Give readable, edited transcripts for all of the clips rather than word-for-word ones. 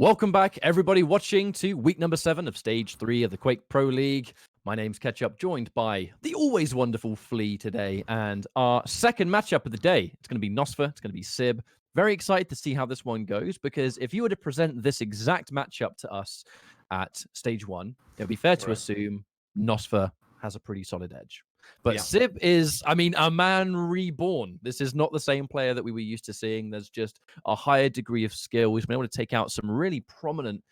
Welcome back, everybody watching to week number 7 of Stage 3 of the Quake Pro League. My name's Ketchup, joined by the always wonderful Flea today. And our second matchup of the day, it's going to be nosfa, it's going to be Sib. Very excited to see how this one goes, because if you were to present this exact matchup to us at Stage 1, it would be fair to assume nosfa has a pretty solid edge. But Sib is, I mean, a man reborn. This is not the same player that we were used to seeing. There's just a higher degree of skill. He's been able to take out some really prominent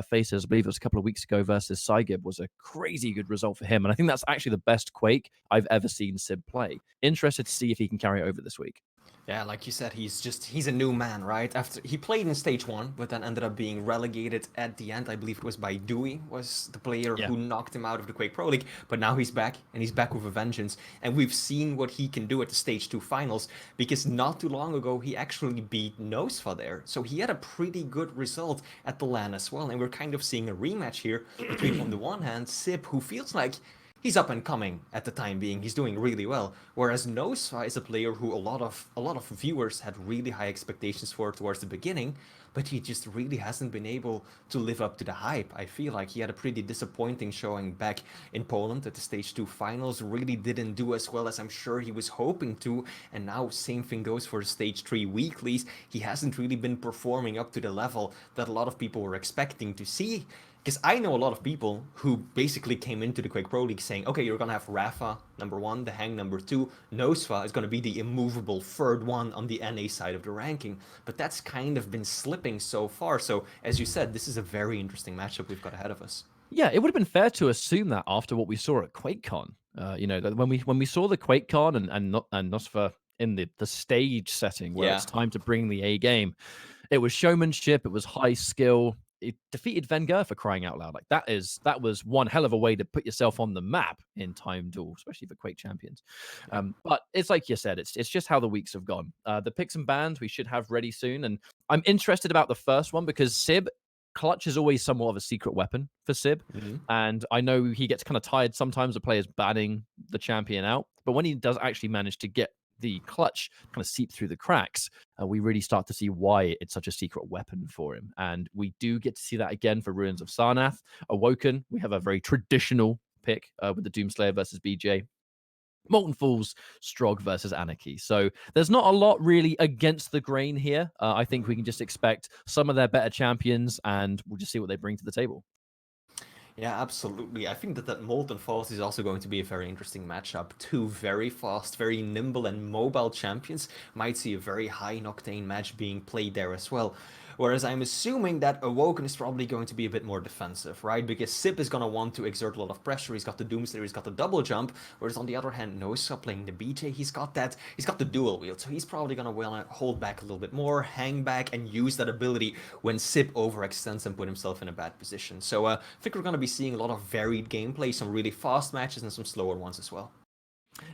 faces. I believe it was a couple of weeks ago versus Saigib was a crazy good result for him. And I think that's actually the best Quake I've ever seen Sib play. Interested to see if he can carry it over this week. Yeah, like you said, he's a new man, right? After he played in Stage 1, but then ended up being relegated at the end. I believe it was by Dewey, was the player who knocked him out of the Quake Pro League. But now he's back, and he's back with a vengeance. And we've seen what he can do at the Stage 2 finals, because not too long ago, he actually beat nosfa there. So he had a pretty good result at the LAN as well. And we're kind of seeing a rematch here between, on the one hand, Sib, who feels like he's up and coming at the time being. He's doing really well. Whereas nosfa is a player who a lot of viewers had really high expectations for towards the beginning, but he just really hasn't been able to live up to the hype. I feel like he had a pretty disappointing showing back in Poland at the Stage 2 finals. Really didn't do as well as I'm sure he was hoping to. And now same thing goes for the Stage 3 weeklies. He hasn't really been performing up to the level that a lot of people were expecting to see. Because I know a lot of people who basically came into the Quake Pro League saying, okay, you're going to have Rafa, number 1, the Hang, number 2. nosfa is going to be the immovable third one on the NA side of the ranking. But that's kind of been slipping so far. So, as you said, this is a very interesting matchup we've got ahead of us. Yeah, it would have been fair to assume that after what we saw at QuakeCon. That when we saw the QuakeCon and nosfa in the stage setting where it's time to bring the A game, it was showmanship, it was high skill. It defeated Wenger, for crying out loud. Like that was one hell of a way to put yourself on the map in time duel, especially for Quake champions. But it's like you said, it's just how the weeks have gone. The picks and bans we should have ready soon, and I'm interested about the first one because Sib clutch is always somewhat of a secret weapon for Sib, and I know he gets kind of tired sometimes of players banning the champion out, but when he does actually manage to get the clutch kind of seep through the cracks, we really start to see why it's such a secret weapon for him. And we do get to see that again for Ruins of Sarnath. Awoken, we have a very traditional pick with the Doomslayer versus BJ. Molten Fools, Strog versus Anarchy. So there's not a lot really against the grain here. I think we can just expect some of their better champions, and we'll just see what they bring to the table. Yeah, absolutely. I think that Molten Falls is also going to be a very interesting matchup. Two very fast, very nimble and mobile champions. Might see a very high Noctane match being played there as well. Whereas I'm assuming that Awoken is probably going to be a bit more defensive, right? Because Sib is going to want to exert a lot of pressure. He's got the Doomslayer, he's got the double jump. Whereas on the other hand, nosfa playing the BJ, he's got the dual wield. So he's probably going to want to hold back a little bit more, hang back, and use that ability when Sib overextends and put himself in a bad position. So I think we're going to be seeing a lot of varied gameplay, some really fast matches and some slower ones as well.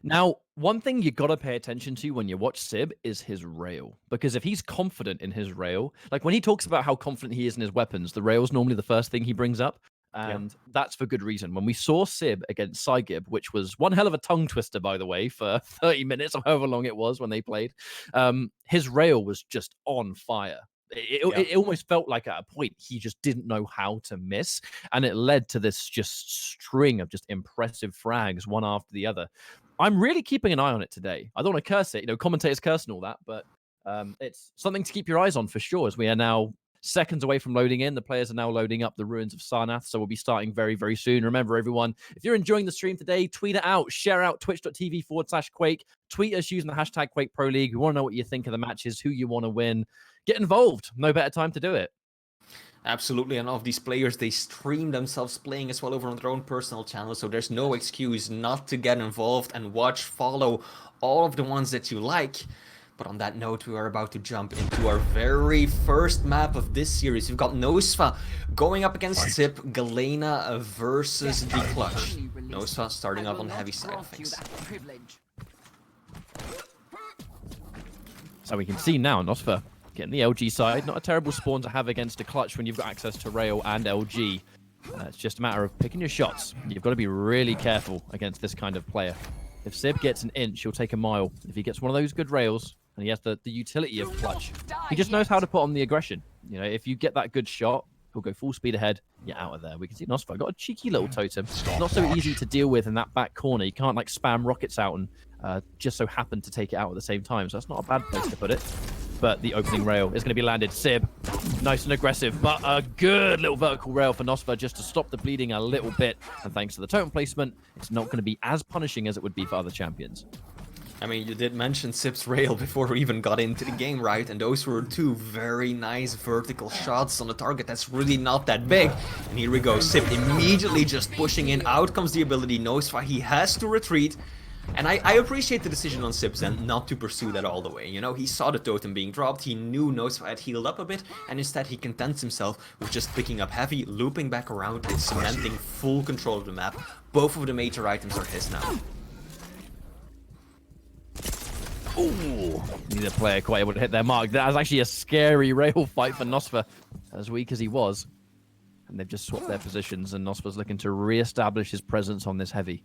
Now, one thing you got to pay attention to when you watch Sib is his rail. Because if he's confident in his rail, like when he talks about how confident he is in his weapons, the rail's normally the first thing he brings up. And that's for good reason. When we saw Sib against Saigib, which was one hell of a tongue twister, by the way, for 30 minutes or however long it was when they played, his rail was just on fire. It almost felt like at a point he just didn't know how to miss, and it led to this just string of just impressive frags one after the other. I'm really keeping an eye on it today. I don't want to curse it, commentators curse and all that, but it's something to keep your eyes on for sure, as we are now seconds away from loading in. The players are now loading up the Ruins of Sarnath, so we'll be starting very, very soon. Remember, everyone, if you're enjoying the stream today, tweet it out, share out twitch.tv/Quake, tweet us using the hashtag Quake Pro League. We want to know what you think of the matches, who you want to win. Get involved. No better time to do it. Absolutely, and all of these players, they stream themselves playing as well over on their own personal channels, so there's no excuse not to get involved and watch, follow all of the ones that you like. But on that note, we are about to jump into our very first map of this series. We've got nosfa going up against Sib, Galena versus the Clutch. nosfa starting off on the heavy side of things. So we can see now, nosfa getting the LG side. Not a terrible spawn to have against a Clutch when you've got access to rail and LG. It's just a matter of picking your shots. You've got to be really careful against this kind of player. If Sib gets an inch, he'll take a mile. If he gets one of those good rails, and he has the utility of Clutch, he just knows how to put on the aggression. If you get that good shot, He'll go full speed ahead. You're out of there. We can see nosfa got a cheeky little totem. Not so easy to deal with in that back corner. You can't like spam rockets out and just so happen to take it out at the same time. So that's not a bad place to put it. But the opening rail is going to be landed. Sib, nice and aggressive, but a good little vertical rail for nosfa just to stop the bleeding a little bit. And thanks to the totem placement, it's not going to be as punishing as it would be for other champions. I mean, you did mention Sib's rail before we even got into the game, right? And those were two very nice vertical shots on the target. That's really not that big. And here we go, Sib immediately just pushing in. Out comes the ability, nosfa. He has to retreat. And I appreciate the decision on Sib's end not to pursue that all the way. You know, he saw the totem being dropped, he knew nosfa had healed up a bit, and instead he contents himself with just picking up heavy, looping back around, and cementing full control of the map. Both of the major items are his now. Ooh, neither player quite able to hit their mark. That was actually a scary rail fight for nosfa, as weak as he was. And they've just swapped their positions, and nosfa's looking to re-establish his presence on this heavy.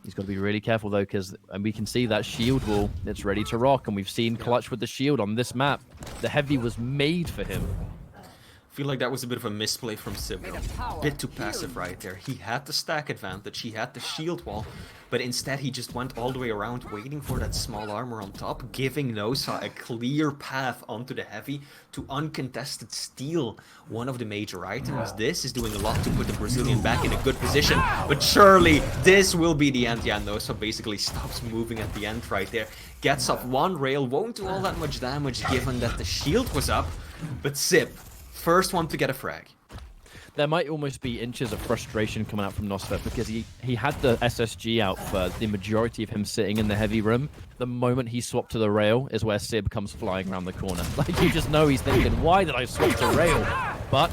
He's got to be really careful, though, because we can see that shield wall. It's ready to rock, and we've seen Clutch with the shield on this map. The heavy was made for him. I feel like that was a bit of a misplay from Sib. A bit too passive right there. He had the stack advantage, he had the shield wall, but instead he just went all the way around waiting for that small armor on top, giving nosfa a clear path onto the heavy to uncontested steal one of the major items. This is doing a lot to put the Brazilian back in a good position, but surely this will be the end. Yeah, nosfa basically stops moving at the end right there. Gets up one rail, won't do all that much damage given that the shield was up, but Sib, first one to get a frag. There might almost be inches of frustration coming out from nosfa because he had the SSG out for the majority of him sitting in the heavy room. The moment he swapped to the rail is where Sib comes flying around the corner. Like, you just know he's thinking, why did I swap to rail? But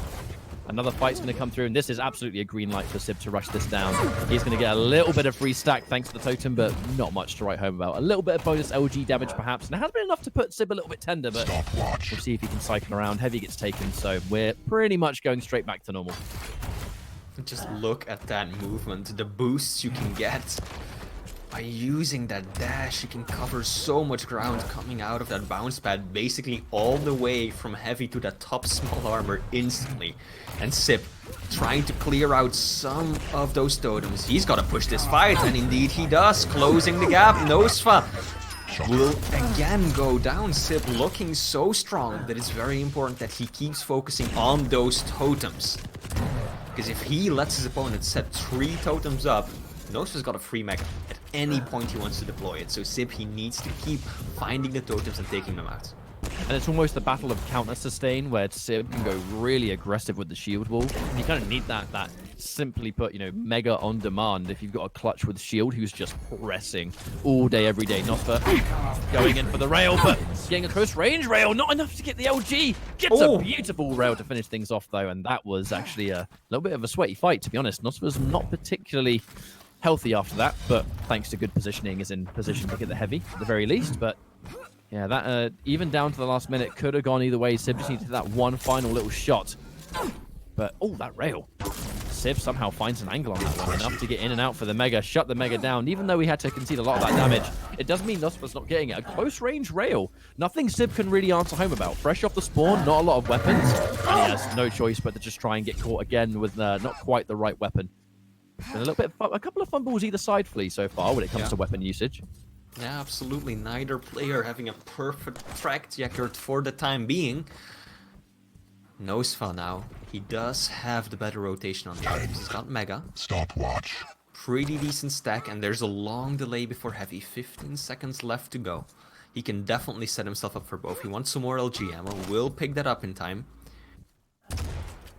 another fight's going to come through, and this is absolutely a green light for Sib to rush this down. He's going to get a little bit of free stack thanks to the totem, but not much to write home about. A little bit of bonus LG damage, perhaps, and it has been enough to put Sib a little bit tender, but we'll see if he can cycle around. Heavy gets taken, so we're pretty much going straight back to normal. Just look at that movement, the boosts you can get. By using that dash, you can cover so much ground coming out of that bounce pad, basically all the way from heavy to that top small armor instantly. And Sib trying to clear out some of those totems. He's got to push this fight, and indeed he does, closing the gap. nosfa will again go down. Sib looking so strong that it's very important that he keeps focusing on those totems. Because if he lets his opponent set 3 totems up, nosfa's got a free mech at any point he wants to deploy it. So Sib, he needs to keep finding the totems and taking them out. And it's almost the battle of counter sustain where Sib can go really aggressive with the shield wall. You kind of need that simply put, you know, mega on demand if you've got a clutch with shield who's just pressing all day, every day. nosfa going in for the rail, but getting a close range rail, not enough to get the LG. Gets a beautiful rail to finish things off, though, and that was actually a little bit of a sweaty fight, to be honest. nosfa's not particularly healthy after that, but thanks to good positioning, is in position to get the heavy at the very least. But yeah, that even down to the last minute could have gone either way. Sib just needed that one final little shot. But oh, that rail. Sib somehow finds an angle on that one, enough to get in and out for the mega, shut the mega down. Even though we had to concede a lot of that damage, it does mean nosfa's not getting it. A close range rail, nothing Sib can really answer home about. Fresh off the spawn, not a lot of weapons, and he has no choice but to just try and get caught again with not quite the right weapon. And a couple of fumbles either side, Flea, so far when it comes to weapon usage. Yeah, absolutely. Neither player having a perfect track record for the time being. nosfa now. He does have the better rotation on the items. He's got mega. Stopwatch. Pretty decent stack, and there's a long delay before heavy. 15 seconds left to go. He can definitely set himself up for both. He wants some more LG ammo. Will pick that up in time.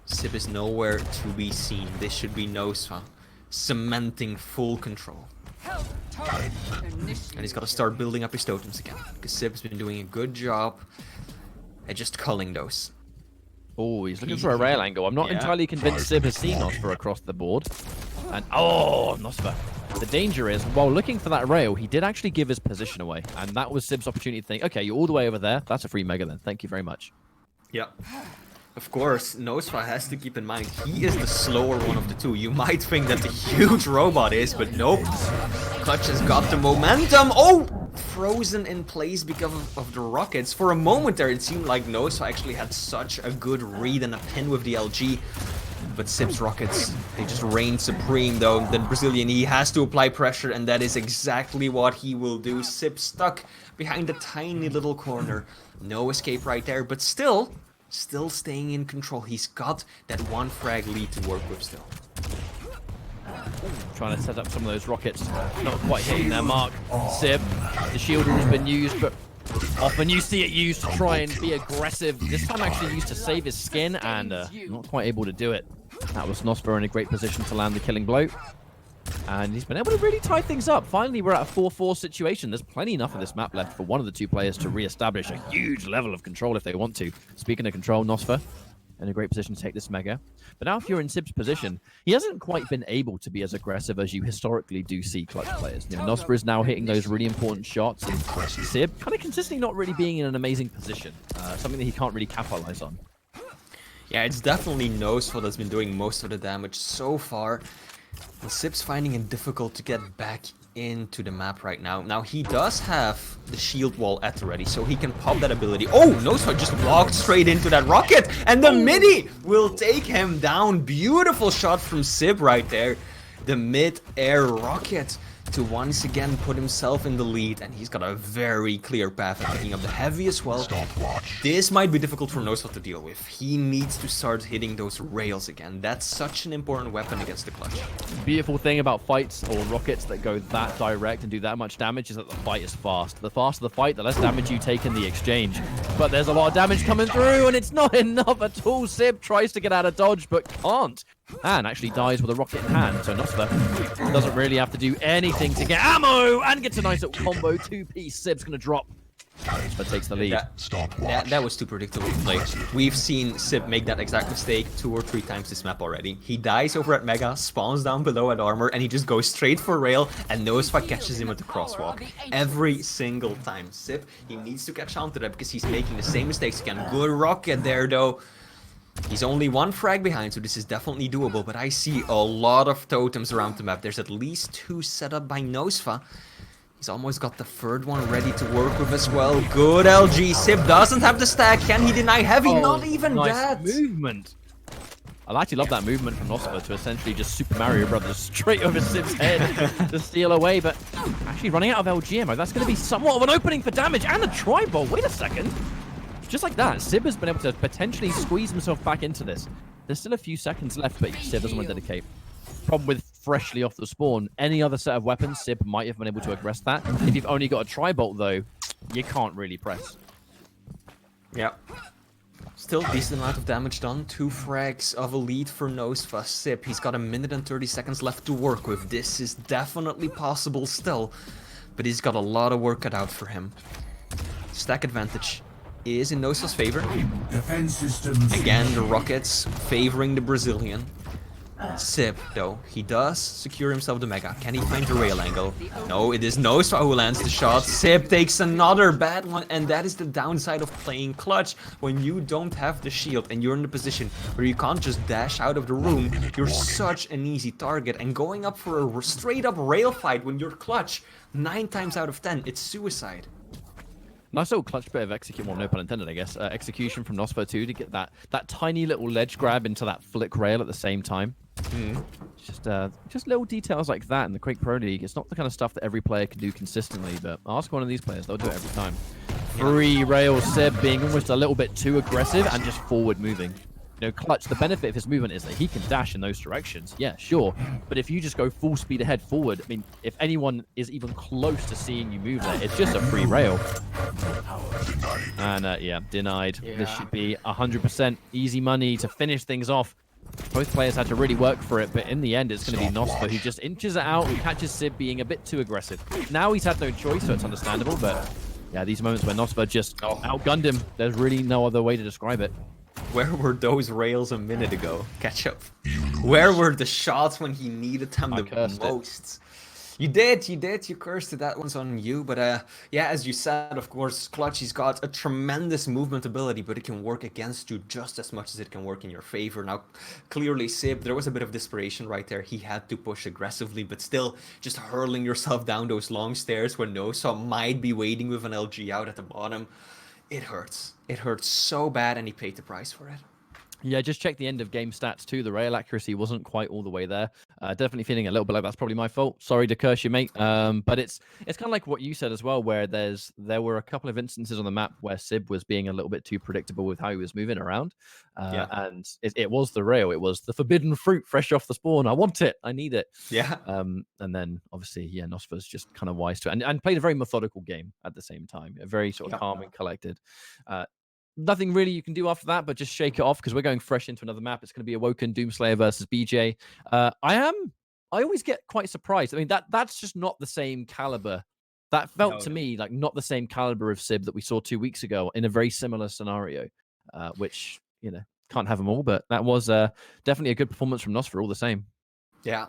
Sib is nowhere to be seen. This should be nosfa cementing full control. And he's got to start building up his totems again, because Sib's been doing a good job at just culling those. Oh, he's looking for a rail angle. I'm not entirely convinced Sib has seen nosfa across the board. And oh, nosfa. The danger is, while looking for that rail, he did actually give his position away. And that was Sib's opportunity to think, okay, you're all the way over there. That's a free mega then. Thank you very much. Yeah. Of course, nosfa has to keep in mind, he is the slower one of the two. You might think that the huge robot is, but nope. Clutch has got the momentum. Oh! frozen in place because of the rockets. For a moment there, it seemed like nosfa actually had such a good read and a pin with the LG. But Sip's rockets, they just reign supreme though. The Brazilian, he has to apply pressure, and that is exactly what he will do. Sip stuck behind a tiny little corner. No escape right there, but still staying in control. He's got that 1 frag lead to work with still. Trying to set up some of those rockets, not quite hitting their mark. Sib, the shield has been used, but often you see it used to try and be aggressive. This time actually used to save his skin, and not quite able to do it. That was nosfa in a great position to land the killing blow. And he's been able to really tie things up. Finally, we're at a 4-4 situation. There's plenty enough of this map left for one of the two players to re-establish a huge level of control if they want to. Speaking of control, nosfa in a great position to take this mega. But now if you're in Sib's position, he hasn't quite been able to be as aggressive as you historically do see clutch players. You know, nosfa is now hitting those really important shots, and Sib kind of consistently not really being in an amazing position. Something that he can't really capitalize on. Yeah, it's definitely nosfa that's been doing most of the damage so far. And Sib's finding it difficult to get back into the map right now. Now, he does have the shield wall at the ready, so he can pop that ability. Oh, nosfa just walked straight into that rocket, and the midi will take him down. Beautiful shot from Sib right there. The mid-air rocket to once again put himself in the lead, and he's got a very clear path of picking up the heavy as well. This might be difficult for nosfa to deal with. He needs to start hitting those rails again. That's such an important weapon against the clutch. Beautiful thing about fights or rockets that go that direct and do that much damage is that the fight is fast. The faster the fight, the less damage you take in the exchange. But there's a lot of damage coming through, and it's not enough at all. Sib tries to get out of dodge, but can't. And actually dies with a rocket in hand, so nosfa doesn't really have to do anything to get ammo, and gets a nice little combo. 2-piece. Sib's gonna drop. nosfa takes the lead. That was too predictable to play. We've seen Sib make that exact mistake 2 or 3 times this map already. He dies over at Mega, spawns down below at Armor, and he just goes straight for rail, and nosfa catches him at the crosswalk. Every single time. Sib, he needs to catch on to that because he's making the same mistakes again. Good rocket there, though. He's only 1 frag behind, so this is definitely doable, but I see a lot of totems around the map. There's at least 2 set up by nosfa. He's almost got the 3rd one ready to work with as well. Good LG. Sib doesn't have the stack. Can he deny heavy? Not even nice that. Movement. I actually love that movement from nosfa to essentially just Super Mario Brothers straight over Sib's head to steal away, but actually running out of LG ammo. That's going to be somewhat of an opening for damage, and a tri-bolt. Wait a second. Just like that, Sib has been able to potentially squeeze himself back into this. There's still a few seconds left, but Sib doesn't want to dedicate. Problem with freshly off the spawn, any other set of weapons, Sib might have been able to aggress that. If you've only got a tri-bolt, though, you can't really press. Yeah. Still decent amount of damage done. 2 frags of a lead for nosfa. Sib, he's got 1 minute and 30 seconds left to work with. This is definitely possible still, but he's got a lot of work cut out for him. Stack advantage is in nosfa's favor. Again, the rockets favoring the Brazilian. Sib, though, he does secure himself the mega. Can he find the rail angle? No, it is nosfa who lands the shot. Sib takes another bad one, and that is the downside of playing clutch. When you don't have the shield and you're in the position where you can't just dash out of the room, you're such an easy target. And going up for a straight up rail fight when you're clutch, 9 times out of 10, it's suicide. Nice little clutch bit of execute, well, no pun intended, I guess. Execution from nosfa too to get that tiny little ledge grab into that flick rail at the same time. Just little details like that in the Quake Pro League. It's not the kind of stuff that every player can do consistently, but ask one of these players, they'll do it every time. 3 rail Sib being almost a little bit too aggressive and just forward moving. You know, clutch, the benefit of his movement is that he can dash in those directions. Yeah, sure. But if you just go full speed ahead forward, I mean, if anyone is even close to seeing you move there, it's just a free rail. And yeah, denied. Yeah. This should be 100% easy money to finish things off. Both players had to really work for it, but in the end, it's going to be nosfa who just inches it out and catches Sib being a bit too aggressive. Now he's had no choice, so it's understandable, but yeah, these moments where nosfa just outgunned him, there's really no other way to describe it. Where were those rails a minute ago? Catch up. Where were the shots when he needed them the most? You did, you cursed it. That one's on you. But yeah, as you said, of course, Clutch, he's got a tremendous movement ability, but it can work against you just as much as it can work in your favor. Now, clearly, Sib, there was a bit of desperation right there. He had to push aggressively, but still, just hurling yourself down those long stairs when nosfa might be waiting with an LG out at the bottom. It hurts. It hurts so bad, and he paid the price for it. Yeah, just check the end of game stats too. The rail accuracy wasn't quite all the way there. Definitely feeling a little bit like that's probably my fault. Sorry to curse you, mate. But it's kind of like what you said as well, where there were a couple of instances on the map where Sib was being a little bit too predictable with how he was moving around. And it was the rail. It was the forbidden fruit fresh off the spawn. I want it. I need it. Yeah. And then obviously, yeah, nosfa's just kind of wise to it and played a very methodical game at the same time. A very sort of calm and collected. Nothing really you can do after that, but just shake it off because we're going fresh into another map. It's going to be Awoken Doomslayer versus BJ. I always get quite surprised. I mean, that's just not the same caliber. That felt to me like not the same caliber of Sib that we saw 2 weeks ago in a very similar scenario, which, you know, can't have them all, but that was definitely a good performance from nosfa all the same. Yeah.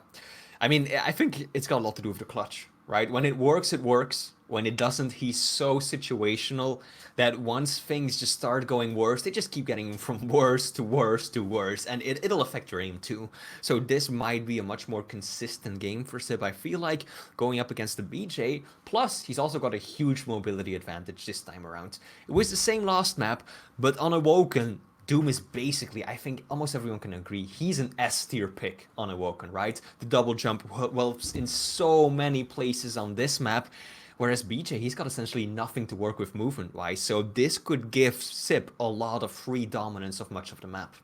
I mean, I think it's got a lot to do with the clutch, right? When it works, it works. When it doesn't, he's so situational that once things just start going worse, they just keep getting from worse to worse to worse, and it'll affect your aim too. So this might be a much more consistent game for Sib, I feel like, going up against the BJ. Plus, he's also got a huge mobility advantage this time around. It was the same last map, but on Awoken, Doom is basically, I think almost everyone can agree, he's an S tier pick on Awoken, right? The double jump helps in so many places on this map, whereas BJ, he's got essentially nothing to work with movement-wise, so this could give Sib a lot of free dominance of much of the map.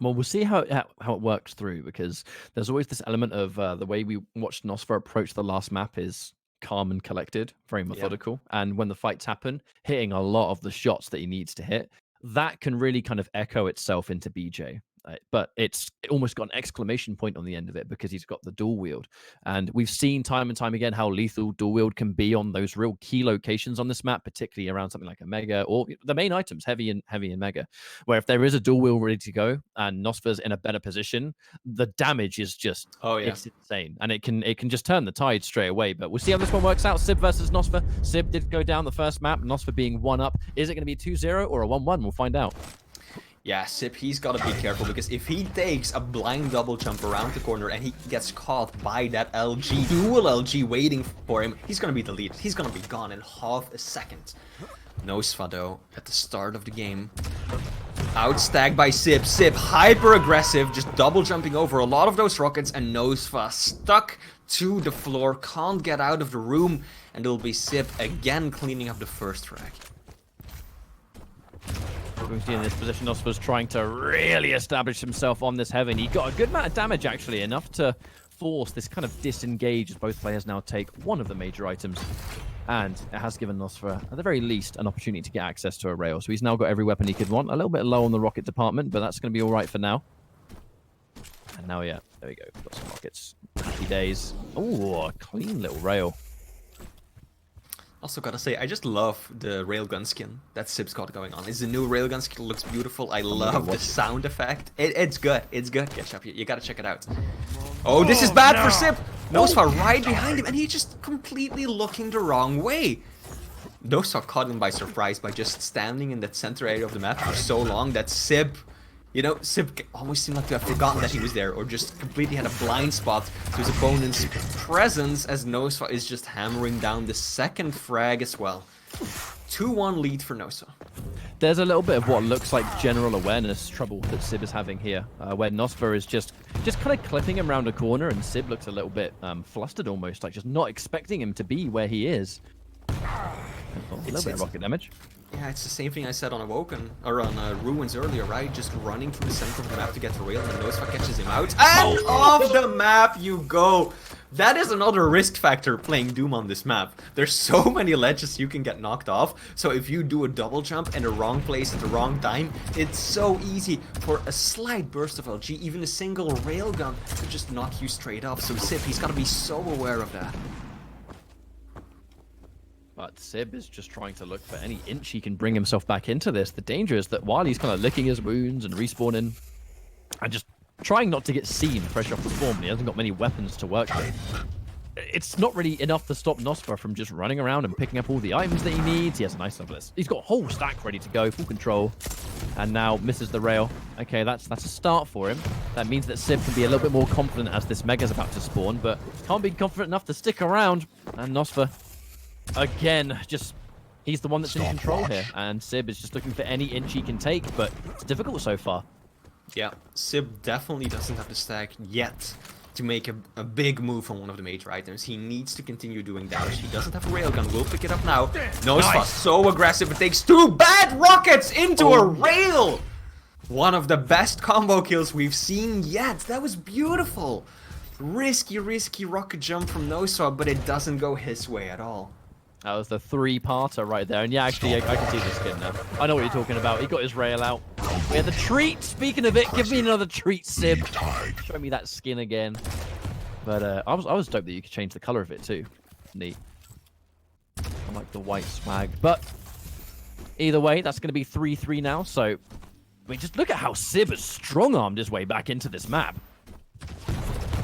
Well, we'll see how it works through, because there's always this element of the way we watched nosfa approach the last map is calm and collected, very methodical. And when the fights happen, hitting a lot of the shots that he needs to hit, that can really kind of echo itself into BJ. But it almost got an exclamation point on the end of it because he's got the dual wield. And we've seen time and time again how lethal dual wield can be on those real key locations on this map, particularly around something like a mega or the main items, heavy and mega, where if there is a dual wield ready to go and nosfa's in a better position, the damage is just it's insane. And it can just turn the tide straight away. But we'll see how this one works out. Sib versus nosfa. Sib did go down the first map, nosfa being 1-up. Is it going to be 2-0 or a 1-1? We'll find out. Yeah, Sib, he's got to be careful, because if he takes a blind double jump around the corner and he gets caught by that LG, dual LG waiting for him, he's going to be deleted. He's going to be gone in half a second. nosfa, though, at the start of the game. Outstagged by Sib. Sib, hyper aggressive, just double jumping over a lot of those rockets, and nosfa stuck to the floor, can't get out of the room, and it'll be Sib again cleaning up the first frag. We see in this position, nosfa's trying to really establish himself on this heaven. He got a good amount of damage, actually, enough to force this kind of disengage as both players now take one of the major items. And it has given nosfa, at the very least, an opportunity to get access to a rail. So he's now got every weapon he could want. A little bit low on the rocket department, but that's going to be all right for now. And now, yeah, there we go. Got some rockets. Happy days. Oh, a clean little rail. Also gotta say, I just love the railgun skin that Sib's got going on. It's a new railgun skin, looks beautiful. I love the sound effect. It's good. It's good, Ketchup. You gotta check it out. Oh, this is bad for Sib! nosfa right behind him, and he's just completely looking the wrong way. nosfa caught him by surprise by just standing in that center area of the map for so long that Sib... You know, Sib almost seemed like to have forgotten that he was there, or just completely had a blind spot to his opponent's presence, as nosfa is just hammering down the second frag as well. 2-1 lead for nosfa. There's a little bit of what looks like general awareness trouble that Sib is having here, where nosfa is just kind of clipping him around a corner, and Sib looks a little bit flustered almost, like just not expecting him to be where he is. A little bit of rocket damage. Yeah, it's the same thing I said on Awoken, or on Ruins earlier, right? Just running through the center of the map to get the rail, and nosfa catches him out. And off the map you go! That is another risk factor playing Doom on this map. There's so many ledges you can get knocked off, so if you do a double jump in the wrong place at the wrong time, it's so easy for a slight burst of LG, even a single railgun, to just knock you straight off. So Sib, he's got to be so aware of that. But Sib is just trying to look for any inch he can bring himself back into this. The danger is that while he's kind of licking his wounds and respawning and just trying not to get seen fresh off the spawn. He hasn't got many weapons to work with. It's not really enough to stop nosfa from just running around and picking up all the items that he needs. He has a nice level. He's got a whole stack ready to go, full control, and now misses the rail. Okay, that's a start for him. That means that Sib can be a little bit more confident as this Mega's about to spawn, but can't be confident enough to stick around. And nosfa, again, just... He's the one that's in control here, and Sib is just looking for any inch he can take, but it's difficult so far. Yeah, Sib definitely doesn't have the stack yet to make a big move on one of the major items. He needs to continue doing damage. He doesn't have a railgun. We'll pick it up now. nosfa, nice. So aggressive. It takes 2 bad rockets into a rail. One of the best combo kills we've seen yet. That was beautiful. Risky rocket jump from nosfa, but it doesn't go his way at all. That was the 3-parter right there. And yeah, actually, I can see the skin now. I know what you're talking about. He got his rail out. We had the treat. Speaking of it, give me another treat, Sib. Show me that skin again. But I was stoked that you could change the color of it too. Neat. I like the white swag. But either way, that's going to be 3-3 now. So, I mean, just look at how Sib has strong-armed his way back into this map.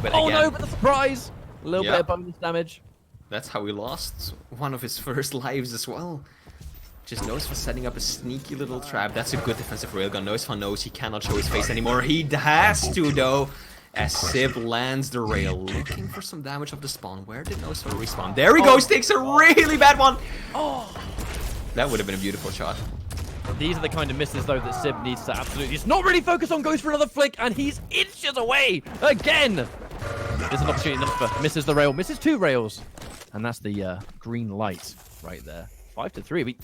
But oh again, no, but the surprise! A little bit of bonus damage. That's how he lost one of his first lives as well. Just nosfa setting up a sneaky little trap. That's a good defensive railgun. nosfa knows he cannot show his face anymore. He has to, though, as Sib lands the rail. Looking for some damage off the spawn. Where did nosfa respawn? There he goes. Takes a really bad one. Oh, that would have been a beautiful shot. These are the kind of misses, though, that Sib needs to absolutely just not really focus on. Goes for another flick, and he's inches away again. There's an opportunity. nosfa misses the rail. Misses 2 rails. And that's the green light right there. 5-3.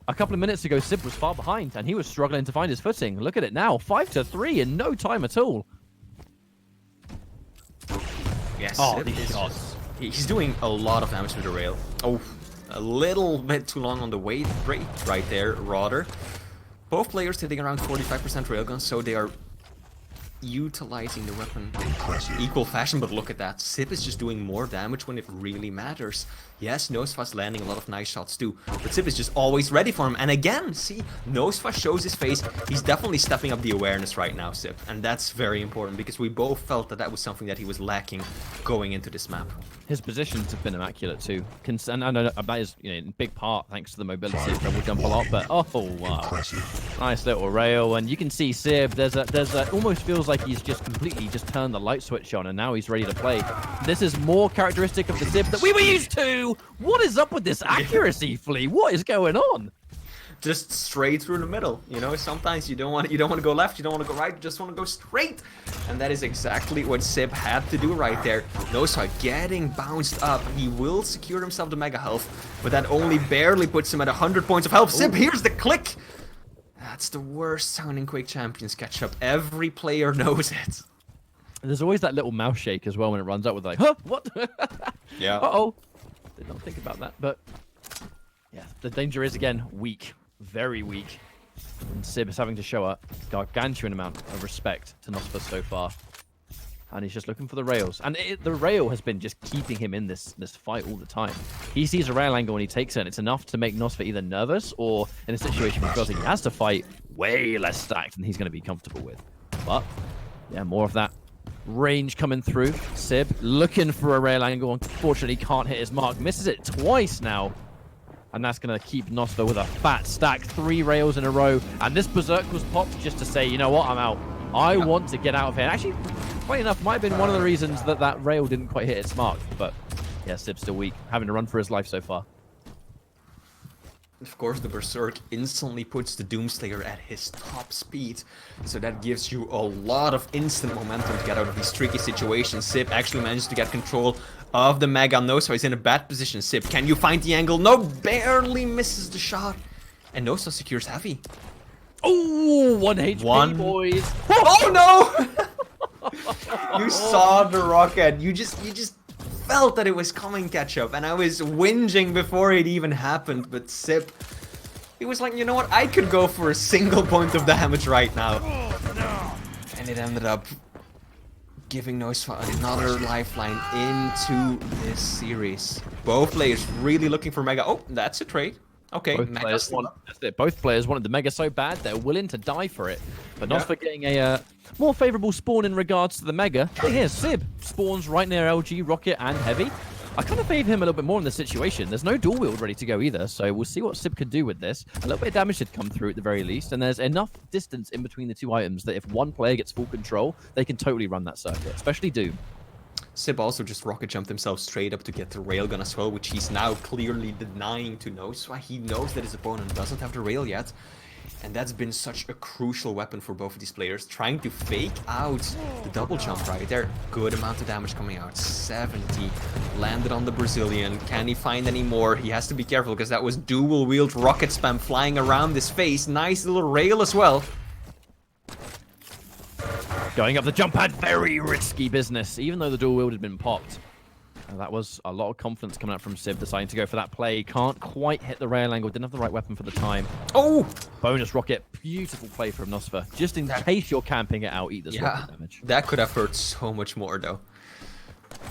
A couple of minutes ago, Sib was far behind, and he was struggling to find his footing. Look at it now. 5-3 in no time at all. Yes. Oh, these shots. He's doing a lot of damage with the rail. Oh, a little bit too long on the wait rate right there, rather. Both players hitting around 45% railgun, so they are utilizing the weapon in equal fashion, but look at that. Sib is just doing more damage when it really matters. Yes, nosfa's landing a lot of nice shots too, but Sib is just always ready for him. And again, see, nosfa shows his face. He's definitely stepping up the awareness right now, Sib, and that's very important because we both felt that that was something that he was lacking going into this map. His positions have been immaculate too. And I know that is, in big part thanks to the mobility of double jump a lot, but oh wow, nice little rail. And you can see Sib, there's a almost feels like he's just completely just turned the light switch on and now he's ready to play. This is more characteristic of the Sib that we were used to. What is up with this accuracy, Flea? What is going on? Just straight through the middle. Sometimes you don't want to go left, you don't want to go right, you just want to go straight. And that is exactly what Sib had to do right there. nosfa getting bounced up. He will secure himself the mega health, but that only barely puts him at 100 points of health. Sib, here's the click. That's the worst sounding Quake Champions catch-up. Every player knows it. There's always that little mouse shake as well when it runs up with like, huh, what? Yeah. Uh-oh. Did not think about that, but yeah, the danger is again weak, very weak. And Sib is having to show a gargantuan amount of respect to nosfa so far. And he's just looking for the rails. And the rail has been just keeping him in this fight all the time. He sees a rail angle and he takes it, and it's enough to make nosfa either nervous or in a situation where he feels like he has to fight way less stacked than he's going to be comfortable with. But yeah, more of that range coming through. Sib looking for a rail angle. Unfortunately, can't hit his mark. Misses it twice now. And that's going to keep nosfa with a fat stack. 3 rails in a row. And this berserk was popped just to say, you know what, I'm out. I want to get out of here. Actually, funny enough, might have been one of the reasons that rail didn't quite hit its mark. But yeah, Sib's still weak. Having to run for his life so far. Of course, the Berserk instantly puts the Doomslayer at his top speed, so that gives you a lot of instant momentum to get out of these tricky situations. Sib actually managed to get control of the Mega. nosfa is in a bad position. Sib, can you find the angle? No, barely misses the shot. And nosfa secures heavy. Oh, 1 HP, boys. Oh, no! You saw the rocket. You just felt that it was coming, ketchup, and I was whinging before it even happened, but Sib, he was like, you know what, I could go for a single point of damage right now. And it ended up giving nosfa another lifeline into this series. Both players really looking for Mega. Oh, that's a trade. Okay, Both players want that's it. Both players wanted the Mega so bad they're willing to die for it. But nosfa getting a more favorable spawn in regards to the Mega. But here, Sib spawns right near LG, Rocket, and Heavy. I kind of favor him a little bit more in this situation. There's no dual wield ready to go either, so we'll see what Sib can do with this. A little bit of damage should come through at the very least, and there's enough distance in between the two items that if one player gets full control, they can totally run that circuit, especially Doom. Sib also just rocket jumped himself straight up to get the railgun as well, which he's now clearly denying to nosfa. He knows that his opponent doesn't have the rail yet. And that's been such a crucial weapon for both of these players. Trying to fake out the double jump right there. Good amount of damage coming out. 70. Landed on the Brazilian. Can he find any more? He has to be careful because that was dual wield rocket spam flying around his face. Nice little rail as well. Going up the jump pad, very risky business, even though the dual wield had been popped. That was a lot of confidence coming out from Sib, deciding to go for that play. Can't quite hit the rail angle, didn't have the right weapon for the time. Oh! Bonus rocket, beautiful play from nosfa. Just in case you're camping it out, eat this rocket damage. That could have hurt so much more though.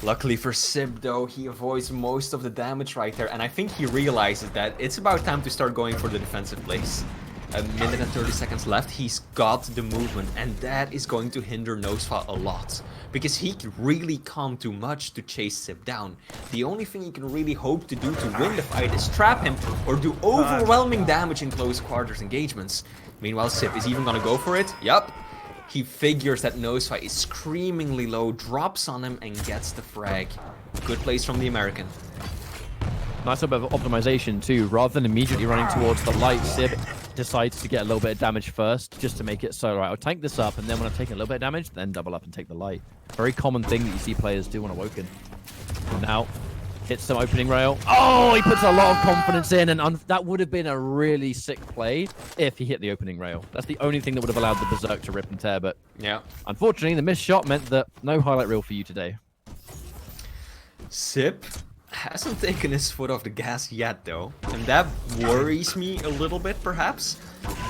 Luckily for Sib though, he avoids most of the damage right there. And I think he realizes that it's about time to start going for the defensive plays. A minute and 30 seconds left, he's got the movement, and that is going to hinder nosfa a lot. Because he really can't do much to chase Sib down. The only thing he can really hope to do to win the fight is trap him or do overwhelming damage in close quarters engagements. Meanwhile, Sib is even gonna go for it. Yup. He figures that nosfa is screamingly low, drops on him, and gets the frag. Good plays from the American. Nice bit of optimization too. Rather than immediately running towards the light, Sib decides to get a little bit of damage first, just to make it so, right, I'll tank this up, and then when I've taken a little bit of damage, then double up and take the light. Very common thing that you see players do on Awoken. Now, hits some opening rail. Oh, he puts a lot of confidence in, and that would have been a really sick play if he hit the opening rail. That's the only thing that would have allowed the Berserk to rip and tear, but unfortunately, the missed shot meant that no highlight reel for you today. Sib hasn't taken his foot off the gas yet though, and that worries me a little bit perhaps.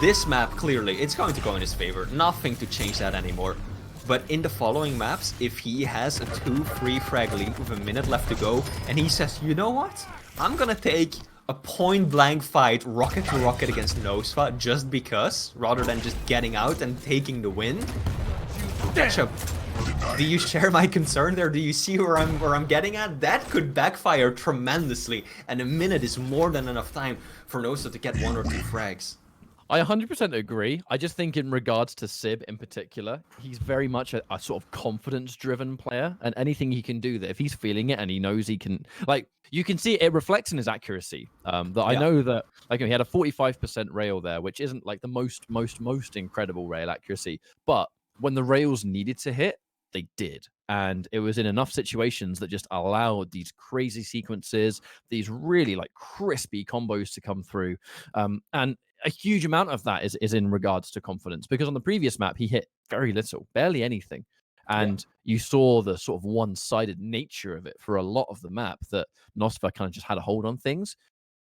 This map, clearly, it's going to go in his favor. Nothing to change that anymore. But in the following maps, if he has a 2-3 frag lead with a minute left to go, and he says, you know what? I'm gonna take a point-blank fight rocket to rocket against nosfa just because, rather than just getting out and taking the win. Do you share my concern there? Do you see where I'm getting at? That could backfire tremendously, and a minute is more than enough time for nosfa to get 1 or 2 frags. I 100% agree. I just think in regards to Sib in particular, he's very much a sort of confidence-driven player, and anything he can do that if he's feeling it and he knows he can, like, you can see it reflects in his accuracy. I know that, like, he had a 45% rail there, which isn't like the most incredible rail accuracy, but when the rails needed to hit, they did. And it was in enough situations that just allowed these crazy sequences, these really like crispy combos to come through. And a huge amount of that is in regards to confidence, because on the previous map, he hit very little, barely anything. And you saw the sort of one-sided nature of it for a lot of the map, that nosfa kind of just had a hold on things.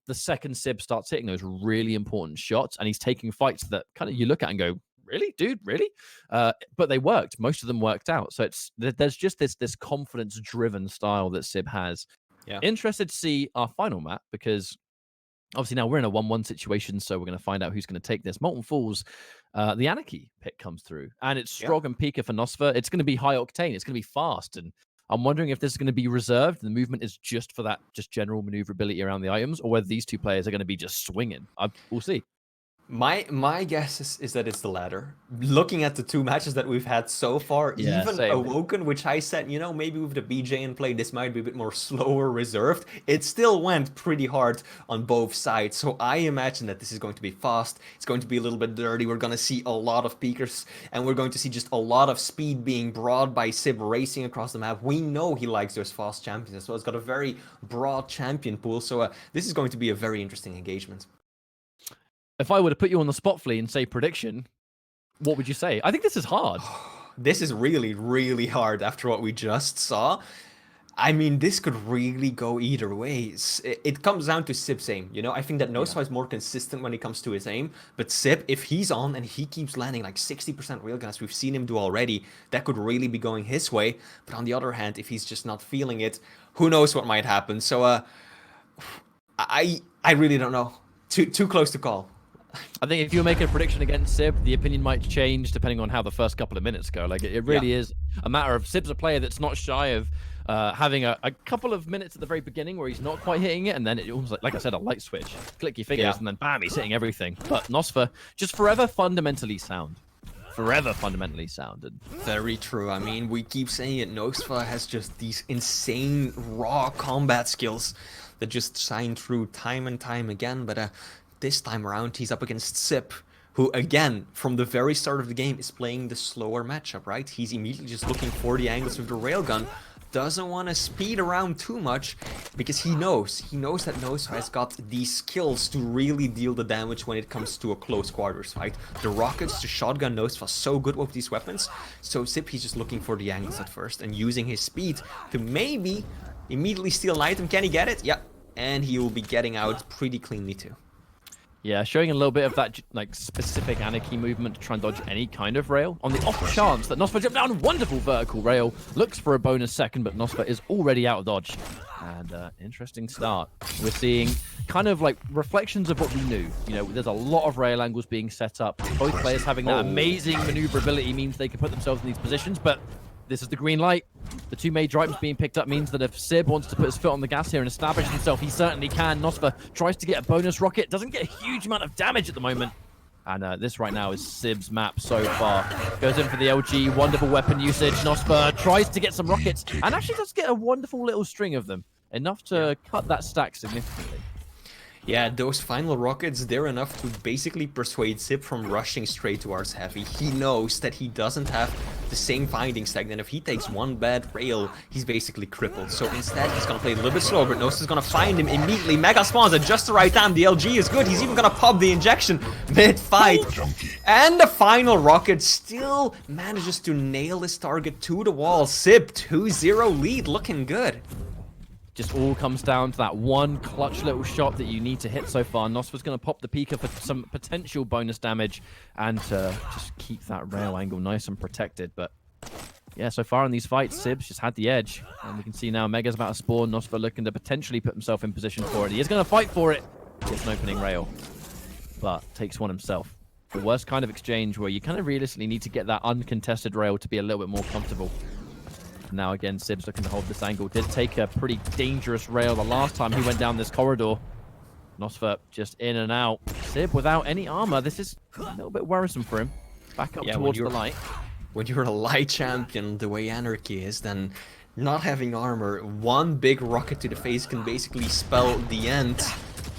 The second Sib starts hitting those really important shots, and he's taking fights that kind of you look at and go, really, dude, really? But they worked. Most of them worked out. So there's just this confidence-driven style that Sib has. Interested to see our final map, because obviously now we're in a 1-1 situation, so we're going to find out who's going to take this. Molten Falls, the Anarchy pick comes through, and it's Strog and Pika for nosfa. It's going to be high octane. It's going to be fast, and I'm wondering if this is going to be reserved, and the movement is just for that just general maneuverability around the items, or whether these two players are going to be just swinging. We'll see. My guess is that it's the latter. Looking at the 2 matches that we've had so far, even same. Awoken, which I said, you know, maybe with the BJ in play, this might be a bit more slower, reserved. It still went pretty hard on both sides. So I imagine that this is going to be fast. It's going to be a little bit dirty. We're going to see a lot of peekers, and we're going to see just a lot of speed being brought by Sib racing across the map. We know he likes those fast champions, so it's got a very broad champion pool. So this is going to be a very interesting engagement. If I were to put you on the spot, Flea, and say prediction, what would you say? I think this is hard. This is really, really hard after what we just saw. I mean, this could really go either way. It comes down to Sib's aim, you know? I think that nosfa is more consistent when it comes to his aim, but Sib, if he's on and he keeps landing like 60% railgun, as we've seen him do already, that could really be going his way. But on the other hand, if he's just not feeling it, who knows what might happen. So, I really don't know. Too close to call. I think if you were making a prediction against Sib, the opinion might change depending on how the first couple of minutes go. Like, it really is a matter of Sib's a player that's not shy of having a couple of minutes at the very beginning where he's not quite hitting it, and then it almost like I said, a light switch. Click your fingers, and then bam, he's hitting everything. But nosfa, just forever fundamentally sound. Forever fundamentally sound. Very true. I mean, we keep saying it, nosfa has just these insane raw combat skills that just shine through time and time again, but this time around, he's up against Sib, who, again, from the very start of the game, is playing the slower matchup, right? He's immediately just looking for the angles with the railgun, doesn't want to speed around too much, because he knows that nosfa has got these skills to really deal the damage when it comes to a close quarters fight. The rockets, the shotgun, nosfa so good with these weapons, so Sib, he's just looking for the angles at first, and using his speed to maybe immediately steal an item. Can he get it? Yeah, and he will be getting out pretty cleanly too. Yeah, showing a little bit of that like specific anarchy movement to try and dodge any kind of rail. On the off chance that nosfa jumped down, wonderful vertical rail, looks for a bonus second, but nosfa is already out of dodge. And interesting start. We're seeing kind of like reflections of what we knew. You know, there's a lot of rail angles being set up. Both players having that amazing maneuverability means they can put themselves in these positions, but this is the green light. The two major items being picked up means that if Sib wants to put his foot on the gas here and establish himself, he certainly can. nosfa tries to get a bonus rocket, doesn't get a huge amount of damage at the moment. And this right now is Sib's map so far. Goes in for the LG, wonderful weapon usage. nosfa tries to get some rockets and actually does get a wonderful little string of them. Enough to cut that stack significantly. Yeah, those final rockets, they're enough to basically persuade Sib from rushing straight towards Heavy. He knows that he doesn't have the same finding stack, and if he takes one bad rail, he's basically crippled. So instead, he's gonna play a little bit slower, but nosfa's gonna find him immediately. Mega spawns at just the right time. The LG is good. He's even gonna pop the injection mid-fight. And the final rocket still manages to nail his target to the wall. Sib, 2-0 lead, looking good. Just all comes down to that one clutch little shot that you need to hit so far. nosfa's going to pop the Pika for some potential bonus damage and just keep that rail angle nice and protected. But yeah, so far in these fights, Sib's just had the edge. And we can see now Mega's about to spawn. nosfa looking to potentially put himself in position for it. He is going to fight for it. Gets an opening rail, but takes one himself. The worst kind of exchange where you kind of realistically need to get that uncontested rail to be a little bit more comfortable. Now again, Sib's looking to hold this angle. Did take a pretty dangerous rail the last time he went down this corridor. nosfa just in and out. Sib without any armor. This is a little bit worrisome for him. Back up towards the light. When you're a light champion, the way Anarchy is, then not having armor, one big rocket to the face can basically spell the end.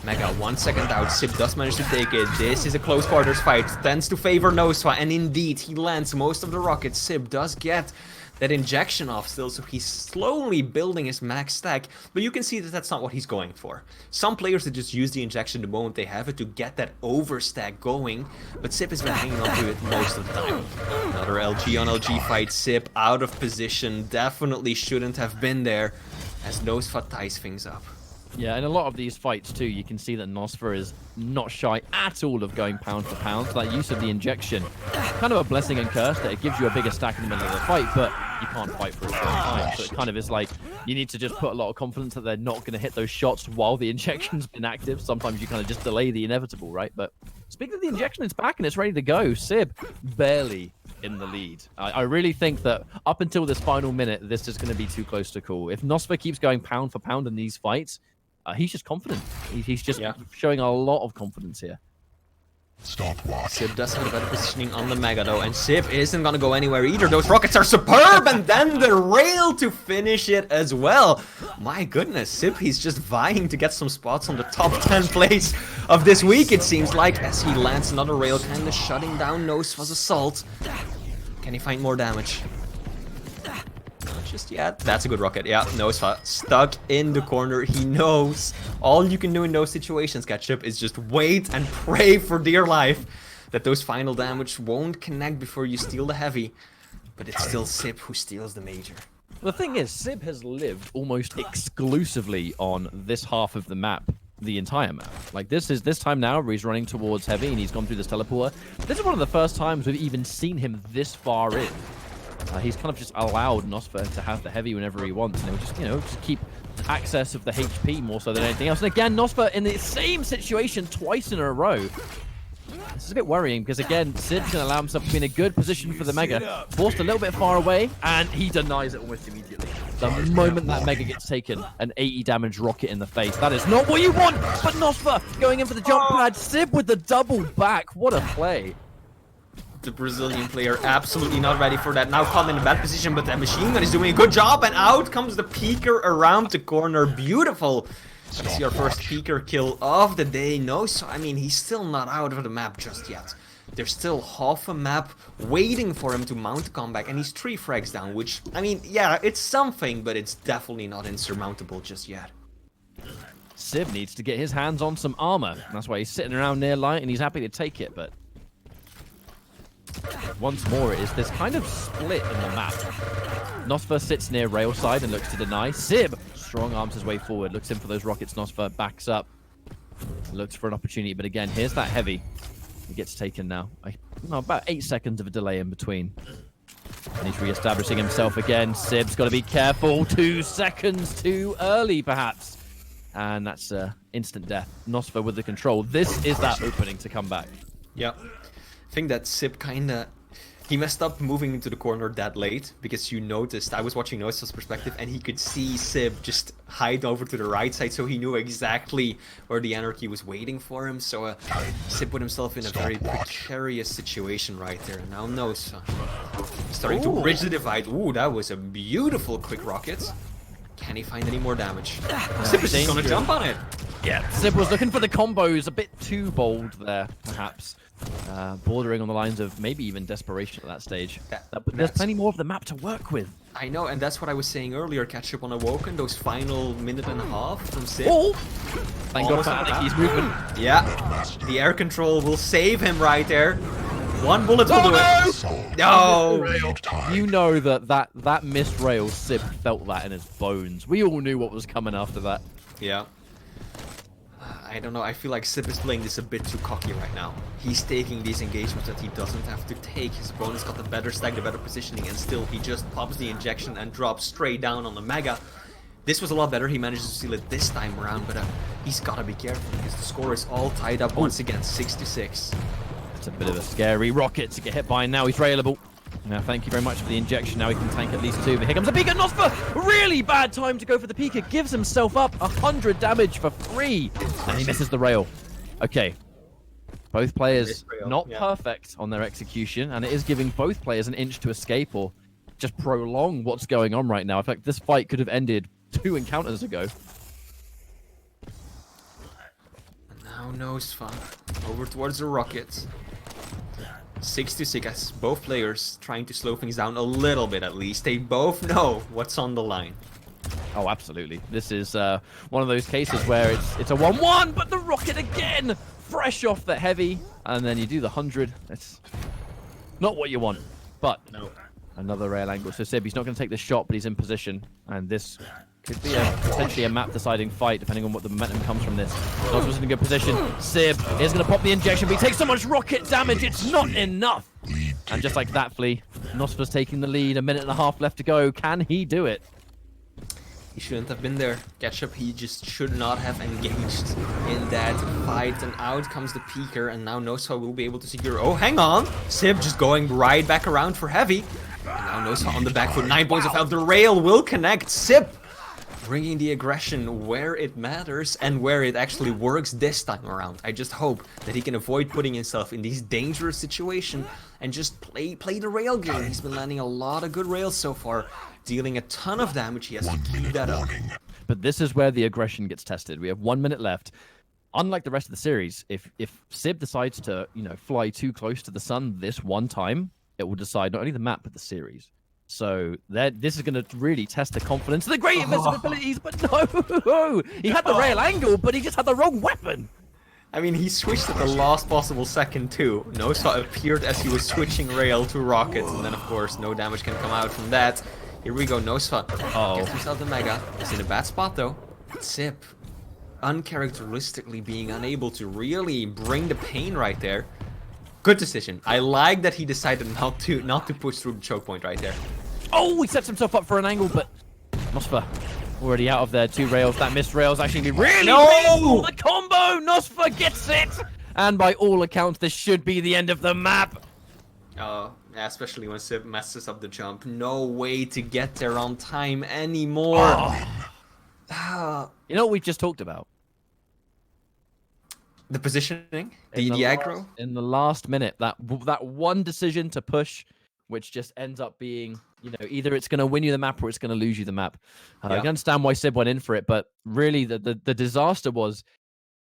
Mega 1 second out. Sib does manage to take it. This is a close quarters fight. Tends to favor nosfa, and indeed, he lands most of the rockets. Sib does get that injection off still, so he's slowly building his max stack, but you can see that that's not what he's going for. Some players that just use the injection the moment they have it to get that overstack going, but Sib has been hanging on to it most of the time. Another LG on LG fight. Sib out of position, definitely shouldn't have been there, as nosfa ties things up. Yeah, in a lot of these fights too, you can see that nosfa is not shy at all of going pound for pound. So that use of the injection, kind of a blessing and curse that it gives you a bigger stack in the middle of the fight, but you can't fight for a short time. So it kind of is like, you need to just put a lot of confidence that they're not going to hit those shots while the injection's been active. Sometimes you kind of just delay the inevitable, right? But speaking of the injection, it's back and it's ready to go. Sib barely in the lead. I really think that up until this final minute, this is going to be too close to call. If nosfa keeps going pound for pound in these fights, he's just confident. He's just showing a lot of confidence here. Sib does have a better positioning on the Mega though, and Sib isn't gonna go anywhere either. Those rockets are superb, and then the rail to finish it as well. My goodness, Sib, he's just vying to get some spots on the top 10 place of this week, it seems like, as he lands another rail, kind of shutting down nosfa's assault. Can he find more damage? Not just yet. That's a good rocket. Yeah, nosfa stuck in the corner. He knows all you can do in those situations, Ketchup, is just wait and pray for dear life that those final damage won't connect before you steal the heavy. But it's still Sib who steals the major. The thing is, Sib has lived almost exclusively on this half of the map. The entire map. Like, this time now where he's running towards heavy and he's gone through this teleporter. This is one of the first times we've even seen him this far in. He's kind of just allowed nosfa to have the heavy whenever he wants, and he'll just, just keep access of the HP more so than anything else. And again, nosfa in the same situation twice in a row. This is a bit worrying because, again, Sib's going to allow himself to be in a good position for the Mega. Forced a little bit far away, and he denies it almost immediately. The moment that Mega gets taken, an 80 damage rocket in the face. That is not what you want, but nosfa going in for the jump pad. Sib with the double back. What a play. The Brazilian player absolutely not ready for that. Now caught in a bad position, but the machine gun is doing a good job, and out comes the peeker around the corner. Beautiful. That's your first peeker kill of the day. No, so I mean, he's still not out of the map just yet. There's still half a map waiting for him to mount a comeback, and he's 3 frags down, which, I mean, yeah, it's something, but it's definitely not insurmountable just yet. Sib needs to get his hands on some armor. That's why he's sitting around near light, and he's happy to take it, but once more, it is this kind of split in the map. nosfa sits near rail side and looks to deny. Sib strong arms his way forward, looks in for those rockets. nosfa backs up, looks for an opportunity, but again, here's that heavy. He gets taken now. About 8 seconds of a delay in between. And he's re-establishing himself again. Sib's got to be careful. 2 seconds too early, perhaps. And that's instant death. nosfa with the control. This is that opening to come back. Yep. I think that Sib kinda... He messed up moving into the corner that late, because you noticed, I was watching nosfa's perspective, and he could see Sib just hide over to the right side, so he knew exactly where the anarchy was waiting for him. So Sib put himself in a very precarious situation right there. Now nosfa starting to bridge the divide. Ooh, that was a beautiful quick rocket. Can he find any more damage? Sib is just gonna jump on it. Yeah, Sib was looking for the combos, a bit too bold there, perhaps. Bordering on the lines of maybe even desperation at that stage. But there's plenty more of the map to work with. I know, and that's what I was saying earlier. Catch up on Awoken, those final minute and a half from Sib. Oh! Thank God for Nicky's movement. Yeah, the air control will save him right there. 1 bullet will do it. No! You know that missed rail, Sib felt that in his bones. We all knew what was coming after that. Yeah. I don't know, I feel like Sib is playing this a bit too cocky right now. He's taking these engagements that he doesn't have to take. His opponent's got the better stack, the better positioning, and still he just pops the injection and drops straight down on the Mega. This was a lot better, he managed to steal it this time around, but he's gotta be careful because the score is all tied up once again, 6-6. It's a bit of a scary rocket to get hit by, and now he's railable. Now, thank you very much for the injection. Now he can tank at least 2. But here comes the Peeker. nosfa! Really bad time to go for the Peeker. Gives himself up 100 damage for free. And he misses the rail. Okay. Both players not perfect on their execution. And it is giving both players an inch to escape or just prolong what's going on right now. In fact, this fight could have ended 2 encounters ago. Now nosfa over towards the rockets. 6-6, both players trying to slow things down a little bit at least. They both know what's on the line. Oh, absolutely. This is one of those cases where it's a 1-1, but the rocket again! Fresh off the heavy, and then you do the 100. That's not what you want, but no. Another rail angle. So Sib, he's not going to take the shot, but he's in position, and this could be potentially a map-deciding fight, depending on what the momentum comes from this. nosfa's in a good position. Sib is going to pop the injection, but he takes so much rocket damage, it's not enough. And just like that, Flea, nosfa's taking the lead. 1.5 minutes left to go. Can he do it? He shouldn't have been there. Ketchup, he just should not have engaged in that fight. And out comes the Peeker, and now nosfa will be able to secure. Oh, hang on! Sib just going right back around for heavy. And now nosfa on the back foot. 9 points of health. The rail will connect. Sib bringing the aggression where it matters and where it actually works this time around. I just hope that he can avoid putting himself in these dangerous situations and just play the rail game. He's been landing a lot of good rails so far, dealing a ton of damage. He has to keep that up. But this is where the aggression gets tested. We have 1 minute left. Unlike the rest of the series, if Sib decides to, fly too close to the sun this one time, it will decide not only the map but the series. So this is going to really test the confidence of the great invisibilities, but no! He had the rail angle, but he just had the wrong weapon! I mean, he switched at the last possible second too. nosfa appeared as he was switching rail to rocket, and then of course no damage can come out from that. Here we go, nosfa gets himself the Mega. He's in a bad spot though. Sib, uncharacteristically being unable to really bring the pain right there. Good decision. I like that he decided not to push through the choke point right there. Oh, he sets himself up for an angle, but nosfa already out of there. 2 rails. That missed rails actually be really painful. The combo. nosfa gets it. And by all accounts, this should be the end of the map. Especially when Sib messes up the jump. No way to get there on time anymore. You know what we just talked about? The positioning, the aggro. In the last minute, that one decision to push, which just ends up being, you know, either it's going to win you the map or it's going to lose you the map. I can understand why Sib went in for it, but really the disaster was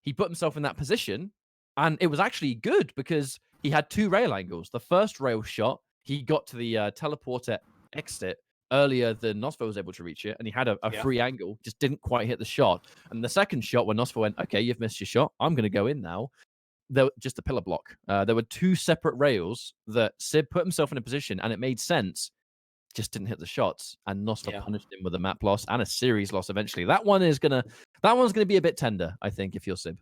he put himself in that position, and it was actually good because he had 2 rail angles. The first rail shot, he got to the teleporter exit earlier than nosfa was able to reach it, and he had a free angle, just didn't quite hit the shot. And the second shot, when nosfa went, okay, you've missed your shot, I'm going to go in now, there just a pillar block. There were 2 separate rails that Sib put himself in a position, and it made sense, just didn't hit the shots, and nosfa punished him with a map loss and a series loss eventually. That one's gonna be a bit tender, I think, if you're Sib.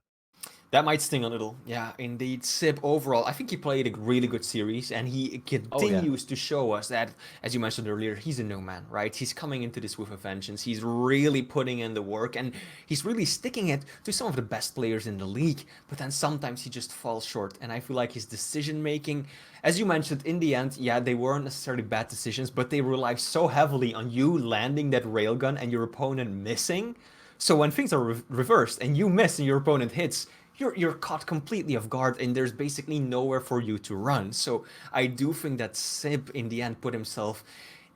That might sting a little. Yeah, indeed. Sib, overall, I think he played a really good series, and he continues to show us that, as you mentioned earlier, he's a no man, right? He's coming into this with a vengeance. He's really putting in the work, and he's really sticking it to some of the best players in the league, but then sometimes he just falls short, and I feel like his decision-making, as you mentioned, in the end, yeah, they weren't necessarily bad decisions, but they rely so heavily on you landing that railgun and your opponent missing. So when things are reversed, and you miss and your opponent hits, you're caught completely off guard, and there's basically nowhere for you to run. So I do think that Sib, in the end, put himself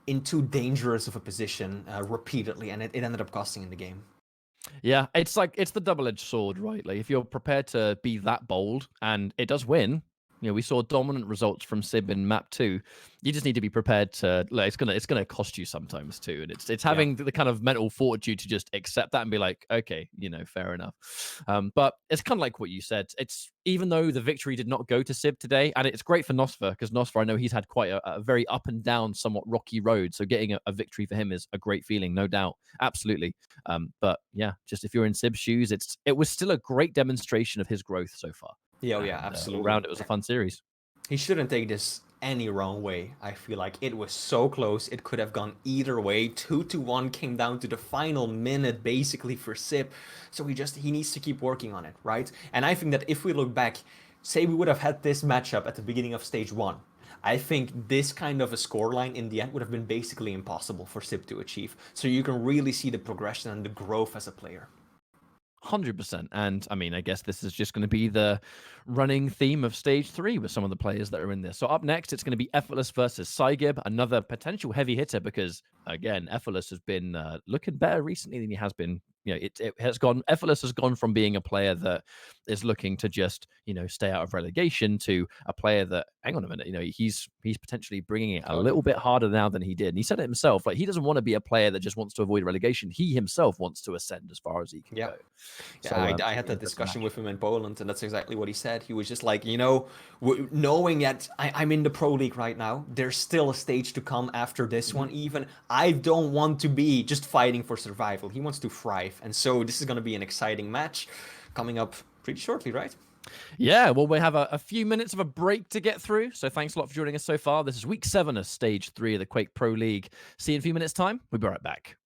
in too dangerous of a position repeatedly, and it ended up costing him the game. Yeah, it's the double-edged sword, right? Like, if you're prepared to be that bold, and it does win, you know, we saw dominant results from Sib in map 2. You just need to be prepared to, like, it's gonna cost you sometimes too, and it's having the kind of mental fortitude to just accept that and be like, okay, you know, fair enough. But it's kind of like what you said. It's, even though the victory did not go to Sib today, and it's great for nosfa, because nosfa, I know he's had quite a very up and down, somewhat rocky road. So getting a victory for him is a great feeling, no doubt, absolutely. But yeah, just if you're in Sib's shoes, it was still a great demonstration of his growth so far. Yeah, absolutely. All around, it was a fun series. He shouldn't take this any wrong way. I feel like it was so close. It could have gone either way. 2-1 came down to the final minute, basically, for Sib. So he needs to keep working on it, right? And I think that if we look back, say we would have had this matchup at the beginning of stage 1, I think this kind of a scoreline in the end would have been basically impossible for Sib to achieve. So you can really see the progression and the growth as a player. 100%. And I mean, I guess this is just going to be the running theme of stage 3 with some of the players that are in this. So up next, it's going to be Effortless versus Cygib, another potential heavy hitter, because again, Effortless has been looking better recently than he has been. You know, Effortless has gone from being a player that is looking to just, you know, stay out of relegation to a player that, hang on a minute, you know, he's potentially bringing it a little bit harder now than he did. And he said it himself, like, he doesn't want to be a player that just wants to avoid relegation. He himself wants to ascend as far as he can go. So, I had that discussion with him in Poland, and that's exactly what he said. He was just like, you know, knowing that I'm in the Pro League right now, there's still a stage to come after this one even. I don't want to be just fighting for survival. He wants to thrive. And so this is going to be an exciting match coming up pretty shortly, right? Yeah, well, we have a few minutes of a break to get through. So thanks a lot for joining us so far. This is week 7 of stage 3 of the Quake Pro League. See you in a few minutes' time. We'll be right back.